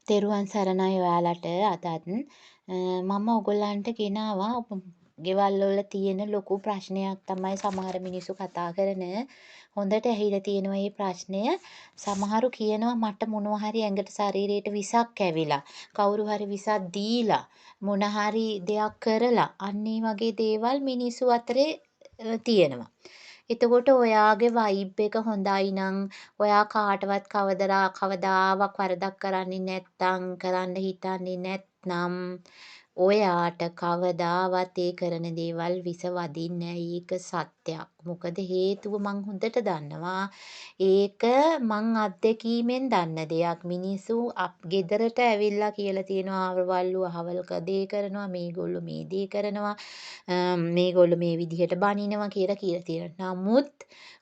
තෙරුවන් සරණයි ඔයාලට අදත් මම ඔයගොල්ලන්ට ගෙනාවා ගෙවල් වල තියෙන ලොකු ප්‍රශ්නයක් තමයි සමහර මිනිස්සු කතා කරන හොඳට ඇහිලා තියෙනවා මේ ප්‍රශ්නය සමහරු කියනවා මට මොනවා හරි ඇඟට ශරීරයට විසක් ඇවිලා කවුරු හරි විසක් දීලා මොන හරි දෙයක් කරලා අන්න වගේ දේවල් මිනිස්සු අතරේ තියෙනවා. එතකොට ඔයාගේ වයිබ් එක හොඳයි නම් ඔයා කාටවත් කවදාවත් වරදක් කරන්නේ නැත්නම් කරන්න හිතන්නේ නැත්නම් ඔයාට කවදාවත් ඒ කරන දේවල් විස වදින්නේ නැහැ. ඒක සත්‍යයක්. මොකද හේතුව මං හොඳට දන්නවා. ඒක මං අත්දැකීමෙන් දන්න දෙයක්. මිනිස්සු ගෙදරට ඇවිල්ලා කියලා තියෙනවා අහවල්ලු අහවල් දේ කරනවා මේගොල්ලෝ මේ දේ කරනවා මේගොල්ලෝ මේ විදිහට බනිනවා කියලා තියෙනවා. නමුත්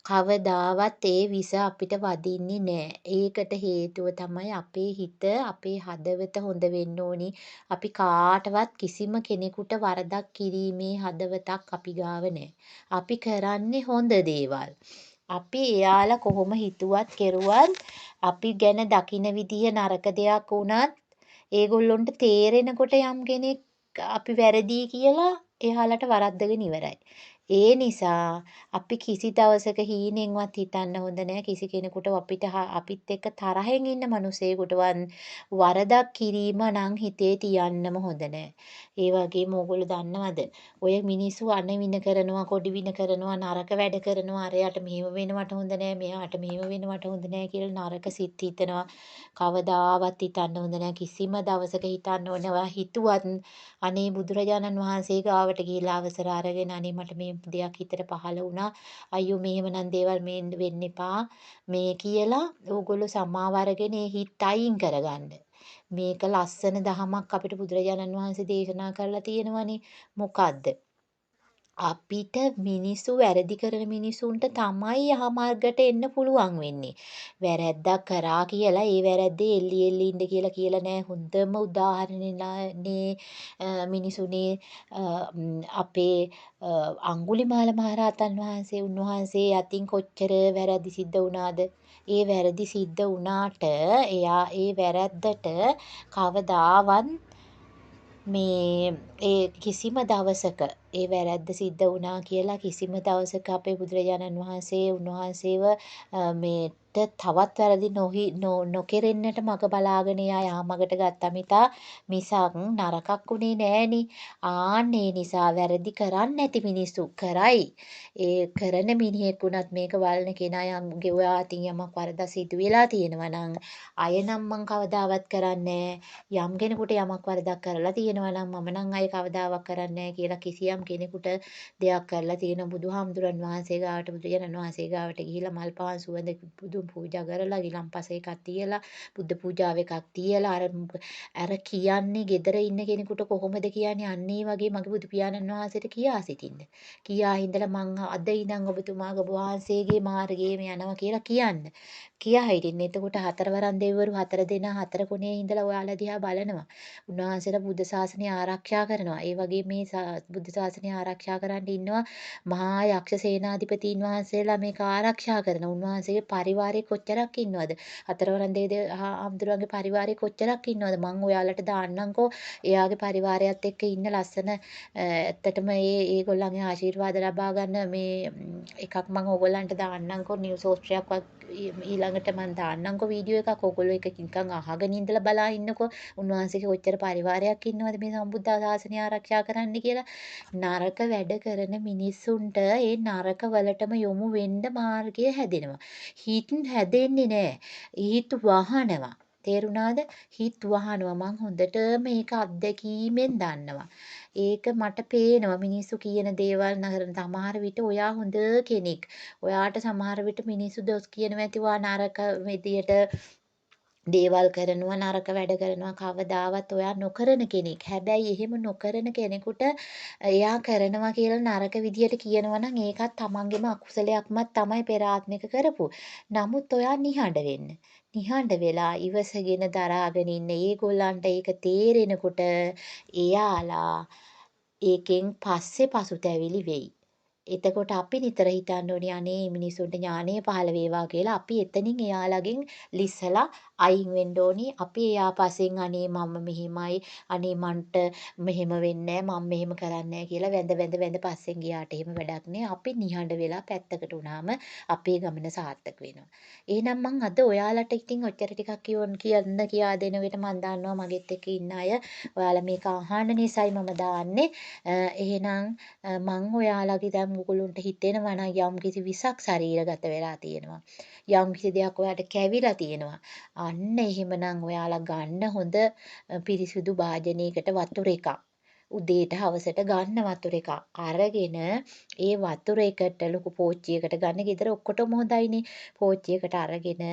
කවදාවත් ඒ විස අපිට වදින්නේ නෑ. ඒකට හේතුව තමයි අපේ හිත, අපේ හදවත හොඳ වෙන්න ඕනි. අපි කාටවත් කිසිම කෙනෙකුට වරදක් කිරීමේ හදවතක් අපි ගාව නෑ. අපි කරන්නේ හොඳ දේවල්. අපි එයාලා කොහොම හිතුවත් කෙරුවත් අපි ගැන දකින විදිය නරක දෙයක් වුණත් ඒගොල්ලොන්ට තේරෙනකොට යම් කෙනෙක් අපි වැරදි කියලා එයාලට වරද්දගෙන ඉවරයි. ඒ නිසා අපි කිසි දවසක හීනෙන්වත් හිතන්න හොඳ නෑ කිසි කෙනෙකුට අපිත් එක්ක තරහෙන් ඉන්න මිනිසෙකුටවත් වරදක් කිරීම නම් හිතේ තියන්නම හොඳ නෑ. ඒ වගේම ඕගොල්ලෝ දන්නවද? ඔය මිනිස්සු අනවින කරනවා, කොඩිවින කරනවා, නරක වැඩ කරනවා, අරයට මෙහෙම වෙනවට හොඳ නෑ, මෙයාට මෙහෙම වෙනවට හොඳ නෑ කියලා නරක සිත් හිතනවා. කවදාවත් හිතන්න හොඳ නෑ කිසිම දවසක හිතන්න ඕනේ ඔයා හිතුවත් අනේ බුදුරජාණන් වහන්සේ ගාවට ගිහිල්ලා අවසර අරගෙන අනේ මට මේ දෙයක් හිතට පහළ වුණා අයියෝ මෙහෙමනම් දේවල් මේ වෙන්න එපා මේ කියලා ඕගොල්ලෝ සමාව අරගෙන ඒ හිත අයින් කරගන්න. මේක ලස්සන දහමක් අපිට බුදුරජාණන් වහන්සේ දේශනා කරලා තියෙනවනේ මොකද්ද? අපිට මිනිස්සු වැරදි කරන මිනිසුන්ට තමයි යහමාර්ගයට එන්න පුළුවන් වෙන්නේ. වැරැද්දක් කරා කියලා ඒ වැරැද්දේ එල්ලි එල්ලි ඉන්න කියලා නෑ. හොඳම උදාහරණේ මිනිසුනේ අපේ අඟුලිමාල මහරහතන් වහන්සේ උන්වහන්සේ අතින් කොච්චර වැරදි සිද්ධ වුණාද? ඒ වැරදි සිද්ධ වුණාට එයා ඒ වැරැද්දට කවදාවත් මේ ඒ කිසිම දවසක ඒ වැරැද්ද සිද්ධ වුණා කියලා කිසිම දවසක අපේ බුදුරජාණන් වහන්සේ උන්වහන්සේව මේට තවත් වැරදි නොකෙරෙන්නට මඟ බලාගෙන එයා යාමකට ගත්තා මිසක් නරකක් උනේ නෑනේ. ආන්න ඒ නිසා වැරදි කරන්නේ නැති මිනිස්සු කරයි. ඒ කරන මිනිහෙක් වුණත් මේක වළන කෙනා ඔයා අතින් යමක් වරදක් සිදු වෙලා තියෙනවා නම් අය නම් මං කවදාවත් කරන්නේ යම් කෙනෙකුට යමක් වරදක් කරලා තියෙනවා නම් මම නම් අය කවදාවත් කරන්නේ නැහැ කියලා කිසියම් කෙනෙකුට දෙයක් කරලා තියෙන බුදුහාමුදුරන් වහන්සේ ගාවට බුදුරජාණන් වහන්සේ ගාවට ගිහිල්ලා මල් පහන් සුවඳ බුදුන් පූජා කරලා ගිලම්පස එකක් තියලා බුද්ධ පූජාව එකක් තියලා අර කියන්නේ gedara ඉන්න කෙනෙකුට කොහොමද කියන්නේ අන්න ඒ වගේ මගේ බුදු පියාණන් වහන්සේට කියා සිටින්න. කියා හිඳලා මං අද ඉඳන් ඔබතුමාගේ වහන්සේගේ මාර්ගයේම යනවා කියලා කියන්න. කියා හිටින්න. එතකොට හතරවරන් දෙවිවරු හතර දෙනා හතර කොනේ ඉඳලා ඔයාලා දිහා බලනවා. උන්වහන්සේලා බුද්ධ ශාසනය ආරක්ෂා කරනවා. ඒ වගේ මේ බුද්ධ ශාසනය ආරක්ෂා කරන්න ඉන්නවා මහා යක්ෂ සේනාධිපතීන් වහන්සේලා මේක ආරක්ෂා කරන. උන්වහන්සේගේ පරිවාරය කොච්චරක් ඉන්නවද? හතරවරන් හාමුදුරුවන්ගේ පරිවාරය කොච්චරක් ඉන්නවද? මං ඔයාලට දාන්නම්කෝ එයාගේ පරිවාරයත් එක්ක ඉන්න ලස්සන ඇත්තටම ඒගොල්ලන්ගේ ආශිර්වාද ලබා ගන්න මේ එකක් මං ඕගොල්ලන්ට දාන්නම්කෝ නිවුස් ඕස්ට්‍රේලියාවක් ඊළඟට මං දාන්නම්කෝ වීඩියෝ එකක්. ඕගොල්ලෝ ඒක නිකන් අහගෙන ඉඳලා බලා ඉන්නකෝ. උන්වහන්සේගේ කොච්චර පරිවාරයක් ඉන්නවද මේ සම්බුද්ධ ශාසනය ආරක්ෂා කරන්න කියලා. නරක වැඩ කරන මිනිස්සුන්ට ඒ නරක වලටම යොමු වෙන්න මාර්ගය හැදෙනවා. හිත හැදෙන්නේ නෑ. හිත වහනවා. තේරුණාද? හිත වහනවා. මං හොඳට මේක අත්දැකීමෙන් දන්නවා. ඒක මට පේනවා මිනිස්සු කියන දේවල් සමහර විට ඔයා හොඳ කෙනෙක්. ඔයාට සමහර විට මිනිස්සු දොස් කියනවා ඇති ඔයා නරක විදියට දේවල් කරනවා නරක වැඩ කරනවා කවදාවත් ඔයා නොකරන කෙනෙක්. හැබැයි එහෙම නොකරන කෙනෙකුට එයා කරනවා කියලා නරක විදියට කියනවා නම් ඒකත් තමන්ගේම අකුසලයක්මත් තමයි පෙර ආත්මික කරපු. නමුත් ඔයා නිහඬ වෙන්න. නිහඬ වෙලා ඉවසගෙන දරාගෙන ඉන්න. ඒගොල්ලන්ට ඒක තේරෙනකොට එයාලා ඒකෙන් පස්සේ පසුතැවිලි වෙයි. එතකොට අපි නිතර හිතන්න ඕනේ අනේ මේ මිනිස්සුන්ට ඥානය පහළ වේවා කියලා. අපි එතනින් එයාලගෙන් ලිස්සලා අයින් වෙන්න ඕනි. අපි එයා පස්සෙන් අනේ මම මෙහෙමයි, අනේ මන්ට මෙහෙම වෙන්නේ මම මෙහෙම කරන්නේ කියලා වැඳ පස්සෙන් ගියාට එහෙම වැඩක් නෑ. අපි නිහඬ වෙලා පැත්තකට වුණාම අපේ ගමන සාර්ථක වෙනවා. එහෙනම් මං අද ඔයාලට ඉතින් ඔච්චර ටිකක් කියන්න කියා දෙන විට මං දන්නවා මගෙත් එක්ක ඉන්න අය ඔයාලා මේක අහන්න නිසායි මම දාන්නේ. එහෙනම් මං ඔයාලගේ දැන් ඔයගොල්ලන්ට හිතෙනවා නම් යම්කිසි විසක් ශරීරගත වෙලා තියෙනවා. යම්කිසි දෙයක් ඔයාලට කැවිලා තියෙනවා. අන්න එහෙමනම් ඔයාලා ගන්න හොඳ පිරිසිදු භාජනයකට වතුර එකක්. උදේට හවසට ගන්න වතුර එකක් අරගෙන ඒ වතුර එකට ලොකු පෝච්චියකට ගන්න. ගෙදර ඔක්කොටම හොඳයිනේ. පෝච්චියකට අරගෙන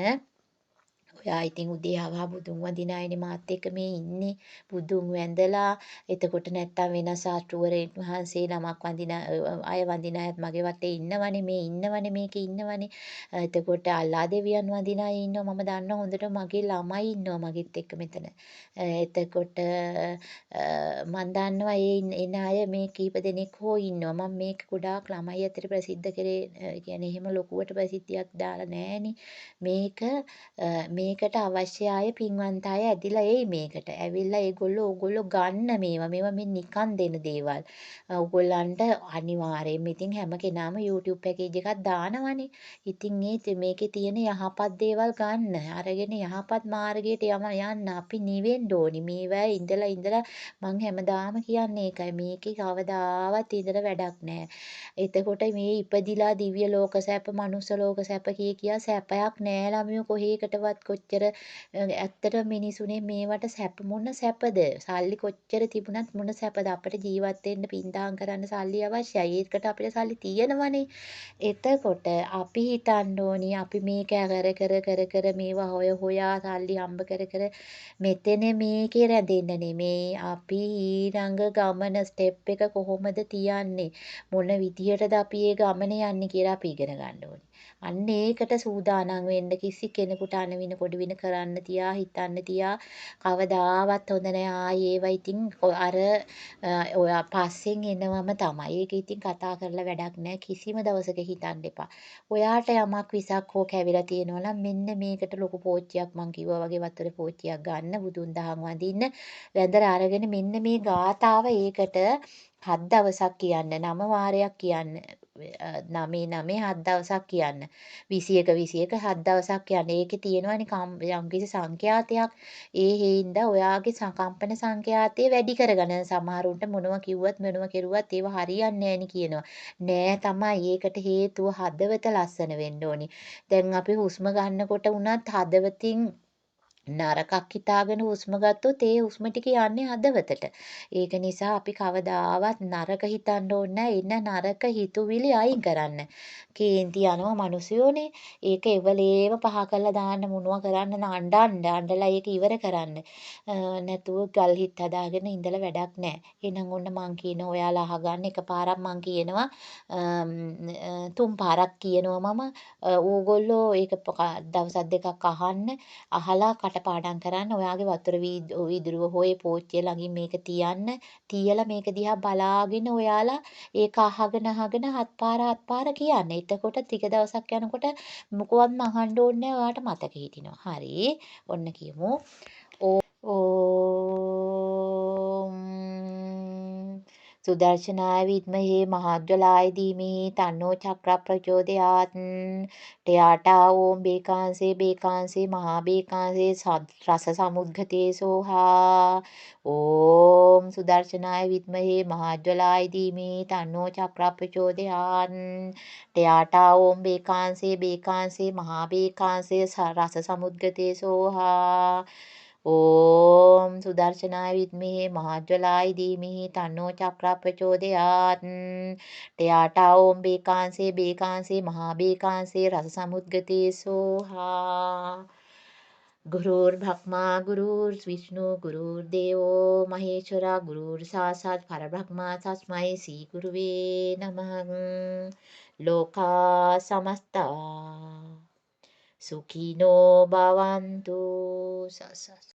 ඔයා ඉතින් උදේ ආවා බුදුන් වඳින අයනේ මාත් එක්ක මේ ඉන්නේ. බුදුන් වැඳලා එතකොට නැත්තම් වෙන ශාස්ත්‍රවරයන් වහන්සේ නමක් වඳින අය වඳින අයත් මගේ වටේ ඉන්නවනේ මේ ඉන්නවනේ මේකේ ඉන්නවනේ. එතකොට අල්ලා දෙවියන් වඳින අය ඉන්නවා මම දන්නවා හොඳට මගේ ළමයි ඉන්නවා මගෙත් එක්ක මෙතන. එතකොට මම දන්නවා එන අය මේ කීප දෙනෙක් හෝ ඉන්නවා. මම මේක ගොඩාක් ළමයි අතර ප්‍රසිද්ධ කරේ කියන්නේ එහෙම ලොකුවට ප්‍රසිද්ධියක් දාලා නෑනේ. මේකට අවශ්‍ය අය පින්වන්ත අය ඇදිලා එයි මේකට. ඇවිල්ලා ඕගොල්ලෝ ගන්න මේවා. මේවා මේ නිකන් දෙන දේවල්. ඕගොල්ලන්ට අනිවාර්යයෙන්ම ඉතින් හැම කෙනාම YouTube පැකේජ් එකක් දානවනේ. ඉතින් මේකේ තියෙන යහපත් දේවල් ගන්න. අරගෙන යහපත් මාර්ගයට යන්න අපි නිවෙන්න ඕනි. මේවා ඉඳලා මං හැමදාම කියන්නේ ඒකයි. මේකේ කවදාවත් ඉඳලා වැඩක් නෑ. එතකොට මේ ඉපදිලා දිව්‍ය ලෝක සැප, මනුස්ස ලෝක සැප කියා සැපයක් නෑ ළමයෝ කොහේකටවත් කොච්චර ඇත්තට මිනිසුනේ මේවට සැප මොන සැපද? සල්ලි කොච්චර තිබුණත් මොන සැපද? අපිට ජීවත් වෙන්න පින්දාම් කරන්න සල්ලි අවශ්‍යයි. ඒකට අපිට සල්ලි තියෙනවනේ. එතකොට අපි හිතන්න ඕනි අපි මේක කර මේවා හොයා සල්ලි හම්බ කර මෙතන මේකේ රැඳෙන්න නෙමේ අපි ඊළඟ ගමන ස්ටෙප් එක කොහොමද තියන්නේ මොන විදියටද අපි ඒ ගමන යන්නේ කියලා අපි ඉගෙන ගන්න ඕනේ. අන්න ඒකට සූදානම් වෙන්න කිසි කෙනෙකුට අනවින කොඩි වින කරන්න තියා හිතන්න තියා කවදාවත් හොඳ නෑ ආයේ ඒවා ඉතින් අර ඔයා පස්සෙන් එනවම තමයි. ඒක ඉතින් කතා කරලා වැඩක් නෑ කිසිම දවසක හිතන්න එපා. ඔයාට යමක් විසක් හෝ කැවිලා තියෙනවා නම් මෙන්න මේකට ලොකු පෝච්චියක් මං කිව්වා වගේ වතුර පෝච්චියක් ගන්න බුදුන් දහම් වඳින්න. වැඳලා අරගෙන මෙන්න මේ ගාතාව ඒකට 7 දවසක් කියන්න 9 වාරයක් කියන්න 9 7 දවසක් කියන්න 21 7 දවසක් කියන්න. ඒකේ තියෙනවනේ යම්කිසි සංඛ්‍යාතයක්. ඒ හේින්දා ඔයාගේ කම්පන සංඛ්‍යාතය වැඩි කරගන්න. සමහරුන්ට මොනවා කිව්වත් මොනවා කෙරුවත් ඒව හරියන්නේ නෑනේ කියනවා. නෑ තමයි. ඒකට හේතුව හදවත ලස්සන වෙන්න ඕනි. දැන් අපි හුස්ම ගන්නකොට උනත් හදවතින් නරකක් හිතාගෙන හුස්ම ගත්තොත් ඒ හුස්ම ටික යන්නේ හදවතට. ඒක නිසා අපි කවදාවත් නරක හිතන්න ඕනේ එන නරක හිතුවිලි අයින් කරන්න. කේන්ති යනවා මිනිස්සුනේ. ඒක එවලේම පහ කරලා දාන්න මොනවා කරන්න අඬලා ඒක ඉවර කරන්න. නැතුව ගල් හිත් හදාගෙන ඉඳලා වැඩක් නැහැ. එහෙනම් ඔන්න මං කියන ඔයාලා අහගන්න එකපාරක් මං කියනවා තුන් පාරක් කියනවා මම ඕගොල්ලෝ ඒක දවස් දෙකක් අහන්න අහලා කටපාඩම් කරන්න ඔයාගේ වතුර වීදුරුව හෝ ඒ පෝච්චිය ළඟින් මේක තියලා මේක දිහා බලාගෙන ඔයාලා ඒක අහගෙන හත් පාර කියන්න. එතකොට ටික දවසක් යනකොට මොකවත්ම අහන්න ඕනේ නැහැ ඔයාට මතක හිටිනවා. හරි. ඔන්න කියමු. ඕම් සුදර්ශනාය විද්මහේ මහද්වලාය ධීමහි තන්නෝ චක්‍ර ප්‍රචෝදයාත් ටයාටා ඕම් බේකාංසේ මහා බේකාංසේ රස සමුද්ගතේ සෝහා ඕම් සුදර්ශනාය විද්මහේ මහද්වලාය ධීමහි තන්නෝ චක්‍ර ප්‍රචෝදයාත් ටයාටා ඕම් බේකාංසේ මහා බේකාංසේ රස සමුද්ගතේ සෝහා ඕම් සුදර්ශනාය විද්මහේ මහජ්වලාය ධීමහි තන්නෝ චක්‍ර ප්‍රචෝදයාත් ටයාටා ඕම් බේකාංසේ මහා බේකාංසේ රස සමුද්ගතේ සෝහා ගුරුර් බ්‍රහ්මා ගුරුර් විෂ්ණු ගුරුර් දේවෝ මහේශ්වරා ගුරුර් සාසත් පරබ්‍රහ්මා තස්මයි සී ගුරුවේ නමః ලෝකා සමස්තා සුඛිනෝ භවන්තු සසස්